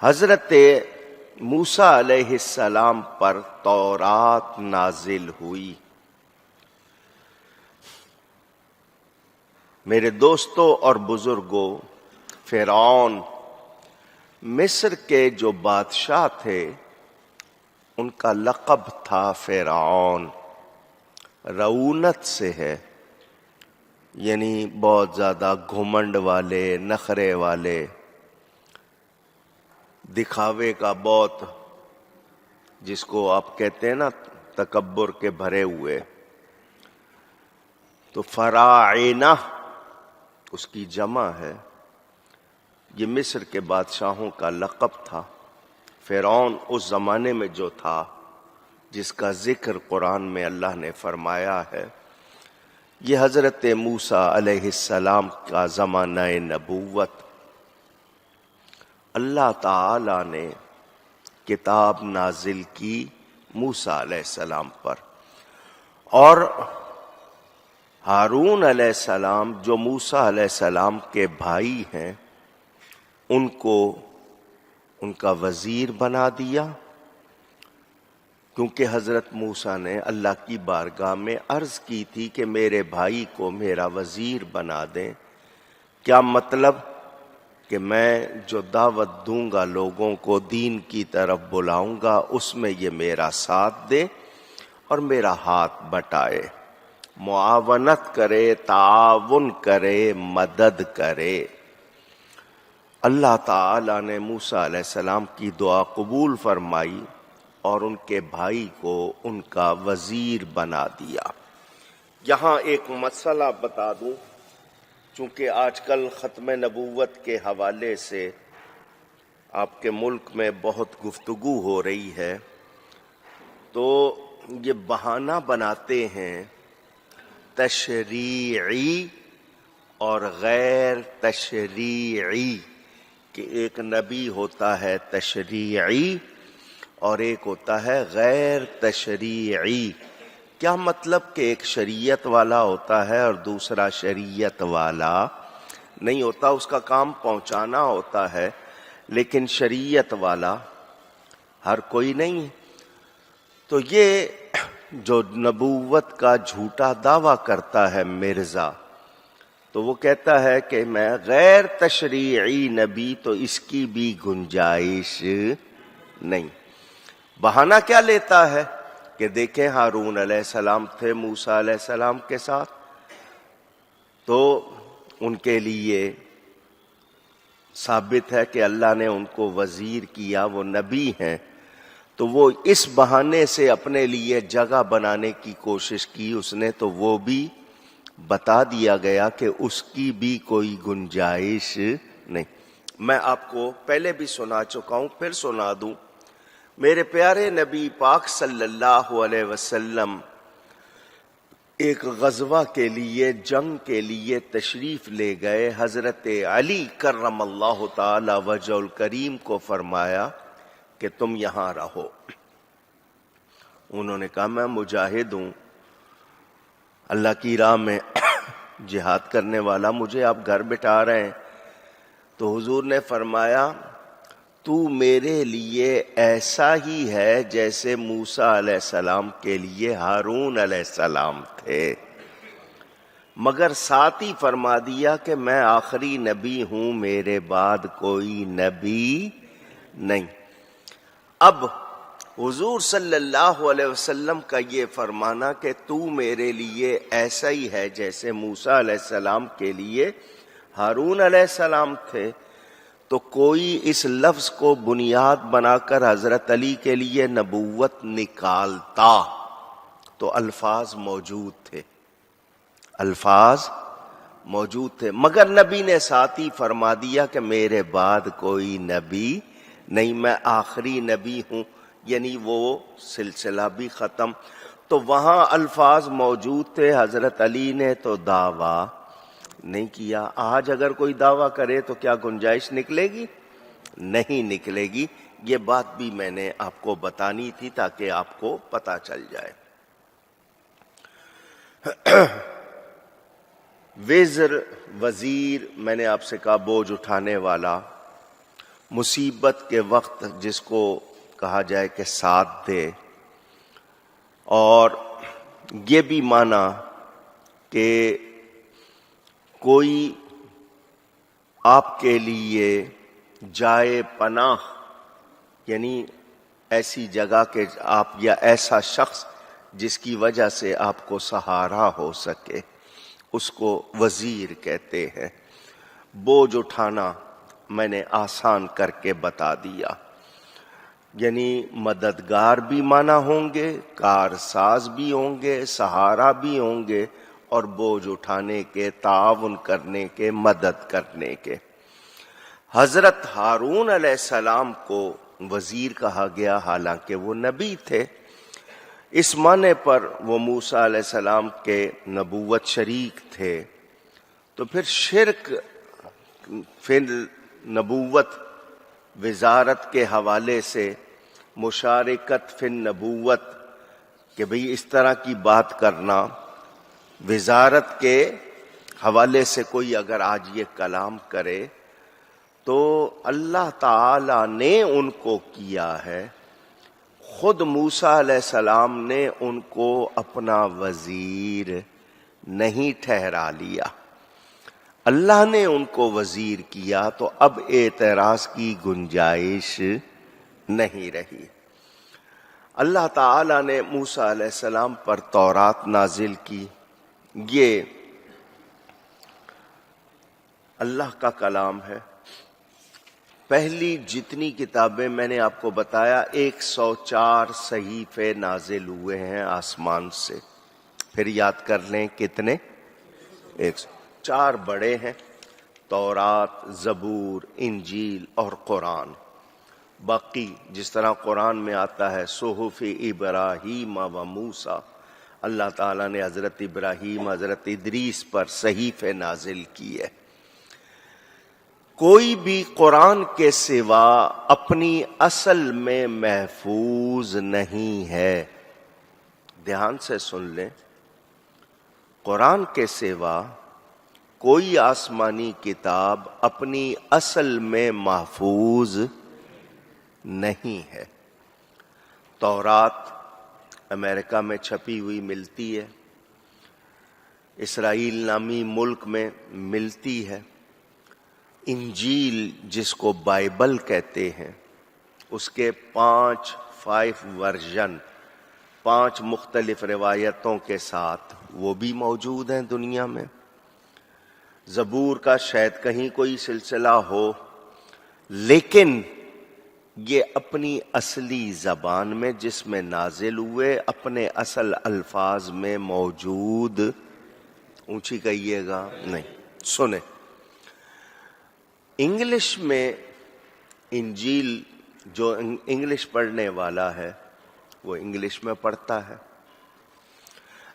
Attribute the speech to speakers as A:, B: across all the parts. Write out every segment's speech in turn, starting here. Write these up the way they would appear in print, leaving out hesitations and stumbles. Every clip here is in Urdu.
A: حضرت موسیٰ علیہ السلام پر تورات نازل ہوئی۔ میرے دوستوں اور بزرگوں، فرعون مصر کے جو بادشاہ تھے ان کا لقب تھا فرعون، رعونت سے ہے، یعنی بہت زیادہ گھمنڈ والے، نخرے والے، دکھاوے کا بہت، جس کو آپ کہتے ہیں نا تکبر کے بھرے ہوئے۔ تو فراعنہ اس کی جمع ہے، یہ مصر کے بادشاہوں کا لقب تھا۔ فرعون اس زمانے میں جو تھا، جس کا ذکر قرآن میں اللہ نے فرمایا ہے، یہ حضرت موسیٰ علیہ السلام کا زمانہ نبوت۔ اللہ تعالی نے کتاب نازل کی موسیٰ علیہ السلام پر، اور ہارون علیہ السلام جو موسیٰ علیہ السلام کے بھائی ہیں ان کو ان کا وزیر بنا دیا، کیونکہ حضرت موسیٰ نے اللہ کی بارگاہ میں عرض کی تھی کہ میرے بھائی کو میرا وزیر بنا دیں۔ کیا مطلب؟ کہ میں جو دعوت دوں گا، لوگوں کو دین کی طرف بلاؤں گا، اس میں یہ میرا ساتھ دے اور میرا ہاتھ بٹائے، معاونت کرے، تعاون کرے، مدد کرے۔ اللہ تعالی نے موسیٰ علیہ السلام کی دعا قبول فرمائی اور ان کے بھائی کو ان کا وزیر بنا دیا۔ یہاں ایک مسئلہ بتا دوں، چونکہ آج کل ختم نبوت کے حوالے سے آپ کے ملک میں بہت گفتگو ہو رہی ہے، تو یہ بہانہ بناتے ہیں تشریعی اور غیر تشریعی، کہ ایک نبی ہوتا ہے تشریعی اور ایک ہوتا ہے غیر تشریعی۔ کیا مطلب؟ کہ ایک شریعت والا ہوتا ہے اور دوسرا شریعت والا نہیں ہوتا، اس کا کام پہنچانا ہوتا ہے، لیکن شریعت والا ہر کوئی نہیں۔ تو یہ جو نبوت کا جھوٹا دعویٰ کرتا ہے مرزا، تو وہ کہتا ہے کہ میں غیر تشریعی نبی، تو اس کی بھی گنجائش نہیں۔ بہانہ کیا لیتا ہے؟ کہ دیکھیں ہارون علیہ السلام تھے موسیٰ علیہ السلام کے ساتھ، تو ان کے لیے ثابت ہے کہ اللہ نے ان کو وزیر کیا، وہ نبی ہیں، تو وہ اس بہانے سے اپنے لیے جگہ بنانے کی کوشش کی اس نے، تو وہ بھی بتا دیا گیا کہ اس کی بھی کوئی گنجائش نہیں۔ میں آپ کو پہلے بھی سنا چکا ہوں، پھر سنا دوں۔ میرے پیارے نبی پاک صلی اللہ علیہ وسلم ایک غزوہ کے لیے، جنگ کے لیے تشریف لے گئے۔ حضرت علی کرم اللہ تعالی وجہ الکریم کو فرمایا کہ تم یہاں رہو۔ انہوں نے کہا میں مجاہد ہوں، اللہ کی راہ میں جہاد کرنے والا، مجھے آپ گھر بٹھا رہے ہیں۔ تو حضور نے فرمایا تو میرے لیے ایسا ہی ہے جیسے موسیٰ علیہ السلام کے لیے ہارون علیہ السلام تھے، مگر ساتھ ہی فرما دیا کہ میں آخری نبی ہوں، میرے بعد کوئی نبی نہیں۔ اب حضور صلی اللہ علیہ وسلم کا یہ فرمانا کہ تو میرے لیے ایسا ہی ہے جیسے موسیٰ علیہ السلام کے لیے ہارون علیہ السلام تھے، تو کوئی اس لفظ کو بنیاد بنا کر حضرت علی کے لیے نبوت نکالتا تو الفاظ موجود تھے، الفاظ موجود تھے، مگر نبی نے ساتھ ہی فرما دیا کہ میرے بعد کوئی نبی نہیں، میں آخری نبی ہوں، یعنی وہ سلسلہ بھی ختم۔ تو وہاں الفاظ موجود تھے، حضرت علی نے تو دعویٰ نہیں کیا۔ آج اگر کوئی دعویٰ کرے تو کیا گنجائش نکلے گی؟ نہیں نکلے گی۔ یہ بات بھی میں نے آپ کو بتانی تھی تاکہ آپ کو پتہ چل جائے۔ وزر، وزیر، میں نے آپ سے کہا بوجھ اٹھانے والا، مصیبت کے وقت جس کو کہا جائے کہ ساتھ دے، اور یہ بھی مانا کہ کوئی آپ کے لیے جائے پناہ، یعنی ایسی جگہ کہ آپ یا ایسا شخص جس کی وجہ سے آپ کو سہارا ہو سکے، اس کو وزیر کہتے ہیں۔ بوجھ اٹھانا میں نے آسان کر کے بتا دیا، یعنی مددگار بھی مانا ہوں گے، کارساز بھی ہوں گے، سہارا بھی ہوں گے، اور بوجھ اٹھانے کے، تعاون کرنے کے، مدد کرنے کے۔ حضرت ہارون علیہ السلام کو وزیر کہا گیا، حالانکہ وہ نبی تھے۔ اس معنی پر وہ موسیٰ علیہ السلام کے نبوت شریک تھے، تو پھر شرک پھر نبوت وزارت کے حوالے سے، مشارکت فی النبوت کہ بھئی اس طرح کی بات کرنا، وزارت کے حوالے سے کوئی اگر آج یہ کلام کرے تو اللہ تعالی نے ان کو کیا ہے، خود موسیٰ علیہ السلام نے ان کو اپنا وزیر نہیں ٹھہرا لیا، اللہ نے ان کو وزیر کیا، تو اب اعتراض کی گنجائش نہیں رہی۔ اللہ تعالی نے موسیٰ علیہ السلام پر تورات نازل کی، یہ اللہ کا کلام ہے۔ پہلی جتنی کتابیں میں نے آپ کو بتایا 104 صحیفے نازل ہوئے ہیں آسمان سے، پھر یاد کر لیں کتنے، 104 بڑے ہیں، تورات، زبور، انجیل اور قرآن۔ باقی جس طرح قرآن میں آتا ہے صحف ابراہیم و موسیٰ، اللہ تعالیٰ نے حضرت ابراہیم، حضرت ادریس پر صحیفے نازل کیے۔ کوئی بھی قرآن کے سوا اپنی اصل میں محفوظ نہیں ہے، دھیان سے سن لیں، قرآن کے سوا کوئی آسمانی کتاب اپنی اصل میں محفوظ نہیں ہے۔ تورات امریکہ میں چھپی ہوئی ملتی ہے، اسرائیل نامی ملک میں ملتی ہے۔ انجیل جس کو بائبل کہتے ہیں، اس کے 5 ورژن، 5 مختلف روایتوں کے ساتھ وہ بھی موجود ہیں دنیا میں۔ زبور کا شاید کہیں کوئی سلسلہ ہو، لیکن یہ اپنی اصلی زبان میں جس میں نازل ہوئے، اپنے اصل الفاظ میں موجود، اونچی کہیے گا نہیں، سنیں۔ انگلش میں انجیل، جو انگلش پڑھنے والا ہے وہ انگلش میں پڑھتا ہے،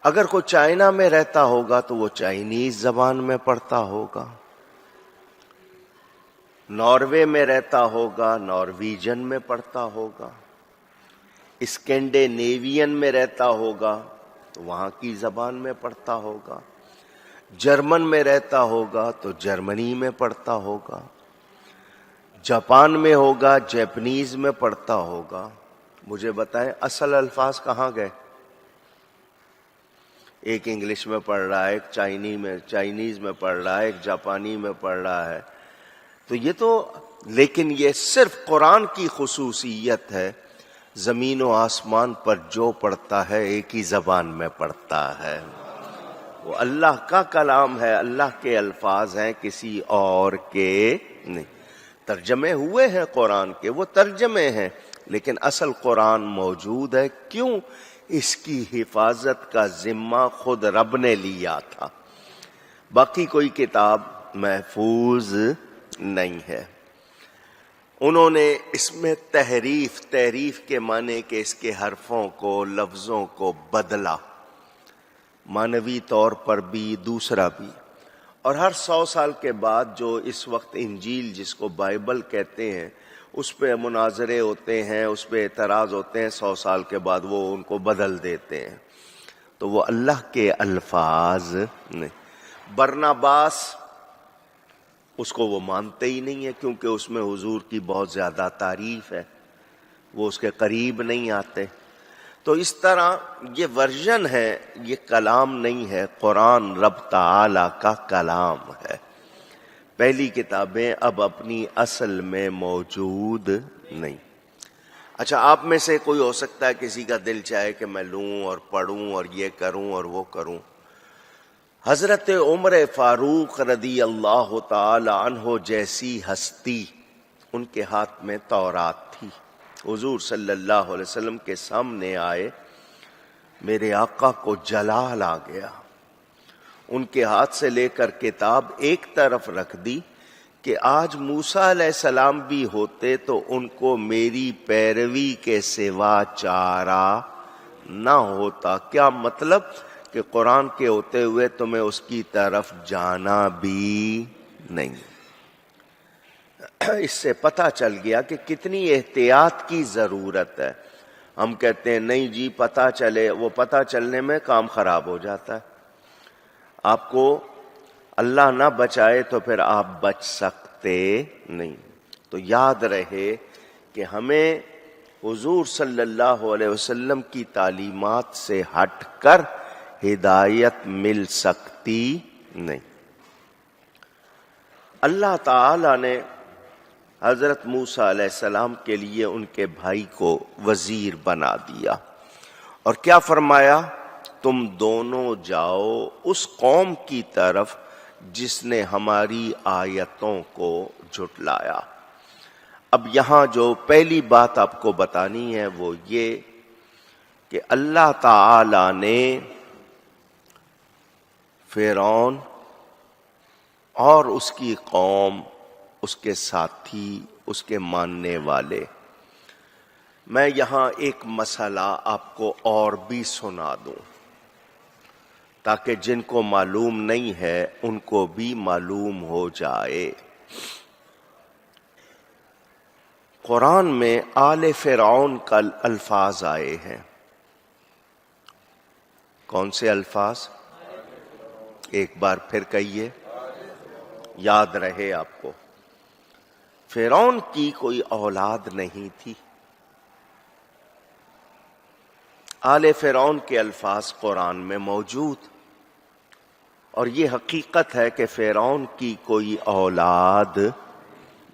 A: اگر کوئی چائنا میں رہتا ہوگا تو وہ چائنیز زبان میں پڑھتا ہوگا، ناروے میں رہتا ہوگا نارویجن میں پڑھتا ہوگا، اسکینڈینیوین میں رہتا ہوگا تو وہاں کی زبان میں پڑھتا ہوگا، جرمن میں رہتا ہوگا تو جرمنی میں پڑھتا ہوگا، جاپان میں ہوگا جیپنیز میں پڑھتا ہوگا۔ مجھے بتائیں اصل الفاظ کہاں گئے؟ ایک انگلش میں پڑھ رہا ہے، ایک چائنیز میں پڑھ رہا ہے، ایک جاپانی میں پڑھ رہا ہے، تو یہ تو، لیکن یہ صرف قرآن کی خصوصیت ہے، زمین و آسمان پر جو پڑھتا ہے ایک ہی زبان میں پڑھتا ہے، وہ اللہ کا کلام ہے، اللہ کے الفاظ ہیں، کسی اور کے نہیں۔ ترجمے ہوئے ہیں قرآن کے، وہ ترجمے ہیں، لیکن اصل قرآن موجود ہے۔ کیوں؟ اس کی حفاظت کا ذمہ خود رب نے لیا تھا، باقی کوئی کتاب محفوظ نہیں ہے۔ انہوں نے اس میں تحریف کے معنی کہ اس کے حرفوں کو، لفظوں کو بدلا، معنوی طور پر بھی، دوسرا بھی، اور ہر 100 سال کے بعد جو اس وقت انجیل جس کو بائبل کہتے ہیں اس پہ مناظرے ہوتے ہیں، اس پہ اعتراض ہوتے ہیں، 100 سال کے بعد وہ ان کو بدل دیتے ہیں، تو وہ اللہ کے الفاظ نہیں۔ برناباس اس کو وہ مانتے ہی نہیں ہے، کیونکہ اس میں حضور کی بہت زیادہ تعریف ہے، وہ اس کے قریب نہیں آتے۔ تو اس طرح یہ ورژن ہے، یہ کلام نہیں ہے، قرآن رب تعالی کا کلام ہے۔ پہلی کتابیں اب اپنی اصل میں موجود نہیں۔ اچھا، آپ میں سے کوئی ہو سکتا ہے کسی کا دل چاہے کہ میں لوں اور پڑھوں اور یہ کروں اور وہ کروں۔ حضرت عمر فاروق رضی اللہ تعالی عنہ جیسی ہستی، ان کے ہاتھ میں تورات تھی۔ حضور صلی اللہ علیہ وسلم کے سامنے آئے، میرے آقا کو جلال آ گیا، ان کے ہاتھ سے لے کر کتاب ایک طرف رکھ دی کہ آج موسیٰ علیہ السلام بھی ہوتے تو ان کو میری پیروی کے سوا چارہ نہ ہوتا۔ کیا مطلب؟ کہ قرآن کے ہوتے ہوئے تمہیں اس کی طرف جانا بھی نہیں۔ اس سے پتہ چل گیا کہ کتنی احتیاط کی ضرورت ہے۔ ہم کہتے ہیں نہیں جی پتہ چلے، وہ پتہ چلنے میں کام خراب ہو جاتا ہے۔ آپ کو اللہ نہ بچائے تو پھر آپ بچ سکتے نہیں۔ تو یاد رہے کہ ہمیں حضور صلی اللہ علیہ وسلم کی تعلیمات سے ہٹ کر ہدایت مل سکتی نہیں۔ اللہ تعالی نے حضرت موسیٰ علیہ السلام کے لیے ان کے بھائی کو وزیر بنا دیا، اور کیا فرمایا؟ تم دونوں جاؤ اس قوم کی طرف جس نے ہماری آیتوں کو جھٹلایا۔ اب یہاں جو پہلی بات آپ کو بتانی ہے وہ یہ کہ اللہ تعالی نے فرعون اور اس کی قوم، اس کے ساتھی، اس کے ماننے والے، میں یہاں ایک مسئلہ آپ کو اور بھی سنا دوں تاکہ جن کو معلوم نہیں ہے ان کو بھی معلوم ہو جائے۔ قرآن میں آل فرعون کا الفاظ آئے ہیں۔ کون سے الفاظ؟ ایک بار پھر کہیے، یاد رہے آپ کو۔ فرعون کی کوئی اولاد نہیں تھی۔ آل فرعون کے الفاظ قرآن میں موجود، اور یہ حقیقت ہے کہ فرعون کی کوئی اولاد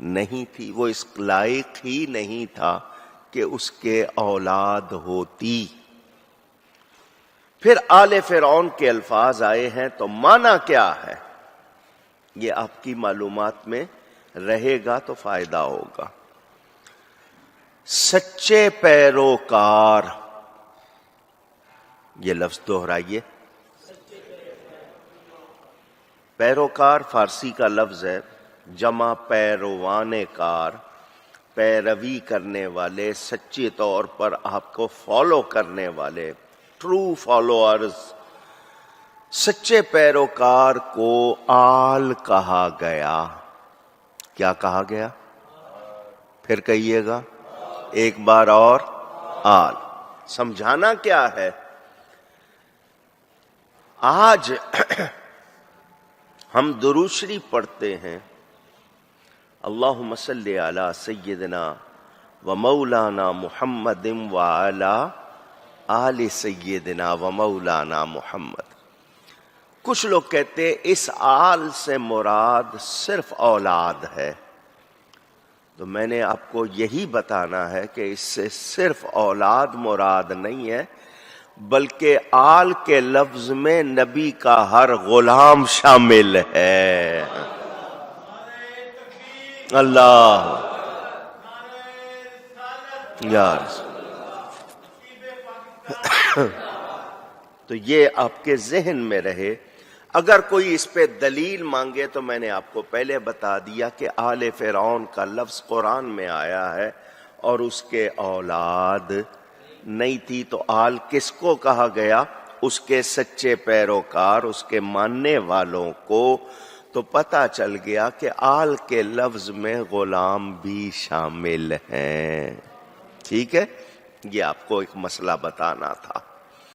A: نہیں تھی، وہ اس لائق ہی نہیں تھا کہ اس کے اولاد ہوتی۔ پھر آل فرعون کے الفاظ آئے ہیں تو معنی کیا ہے یہ آپ کی معلومات میں رہے گا تو فائدہ ہوگا۔ سچے پیروکار، یہ لفظ دہرائیے۔ پیروکار فارسی کا لفظ ہے، جمع پیروان کار، پیروی کرنے والے، سچے طور پر آپ کو فالو کرنے والے، ٹرو فالوورز۔ سچے پیروکار کو آل کہا گیا۔ کیا کہا گیا؟ پھر کہیے گا ایک بار اور، آل۔ سمجھانا کیا ہے؟ آج ہم درود شریف پڑھتے ہیں، اللہم صلی علی سیدنا و مولانا محمد و علی آل سیدنا و مولانا محمد۔ کچھ لوگ کہتے اس آل سے مراد صرف اولاد ہے، تو میں نے آپ کو یہی بتانا ہے کہ اس سے صرف اولاد مراد نہیں ہے، بلکہ آل کے لفظ میں نبی کا ہر غلام شامل ہے۔ اللہ یار، تو یہ آپ کے ذہن میں رہے۔ اگر کوئی اس پہ دلیل مانگے تو میں نے آپ کو پہلے بتا دیا کہ آل فرعون کا لفظ قرآن میں آیا ہے اور اس کے اولاد نہیں تھی، تو آل کس کو کہا گیا؟ اس کے سچے پیروکار، اس کے ماننے والوں کو۔ تو پتہ چل گیا کہ آل کے لفظ میں غلام بھی شامل ہیں۔ ٹھیک ہے، یہ آپ کو ایک مسئلہ بتانا تھا۔